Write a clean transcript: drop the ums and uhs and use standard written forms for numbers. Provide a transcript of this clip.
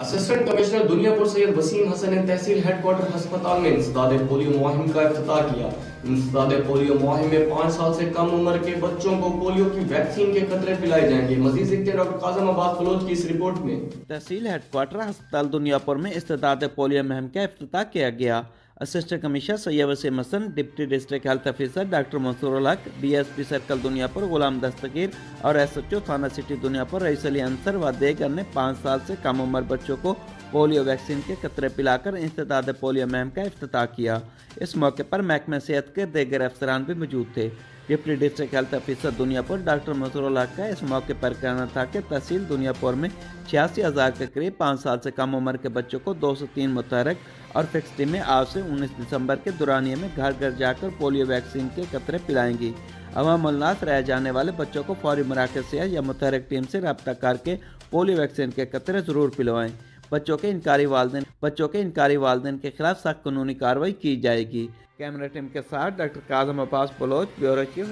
Assistant commissioner Dunyapur سید وسیم حسن نے تحصیل head quarter ہسپتال میں انسداد پولیو مہم کا افتتاح کیا۔ انسداد پولیو مہم میں 5 سال سے کم عمر کے بچوں کو پولیو کی ویکسین کے قطرے پلائے جائیں گے۔ مزید ذکر ڈاکٹر قاسم عباس بلوچ کی اس رپورٹ میں۔ تحصیل ہیڈ کوارٹر ہسپتال دنیاپور میں انسداد پولیو مہم کا افتتاح کیا گیا۔ Assistant commissioner Syed Wasim Hassan, deputy district health officer doctor Mansoor ul Haq, D S P circle Dunyapur Ghulam Dastgir اور ایس ایچ او تھانہ سٹی دنیاپور رئیس علی انصر و دیگر نے 5 سال سے کم عمر بچوں کو پولیو ویکسین کے قطرے پلا کر انسداد پولیو مہم کا افتتاح کیا۔ اس موقع پر محکمہ صحت کے دیگر افسران بھی موجود تھے۔ Deputy district health officer Dunyapur doctor Mansoor ul Haq کا اس موقع پر کہنا تھا کہ تحصیل دنیاپور میں 86,000 کے قریب 5 سال سے کم عمر کے بچوں کو 203 متحرک اور فکس ٹیمیں آج سے 19 دسمبر کے دورانیے میں گھر گھر جا کر پولیو ویکسین کے قطرے پلائیں گی۔ عوام الناس رہ جانے والے بچوں کو فوری مراکز صحت یا متحرک ٹیم سے رابطہ کر کے پولیو ویکسین کے قطرے ضرور پلوائیں۔ بچوں کے انکاری والدین کے خلاف سخت قانونی کارروائی کی جائے گی۔ کیمرہ ٹیم کے ساتھ ڈاکٹر قاسم عباس بلوچ، بیورو چیف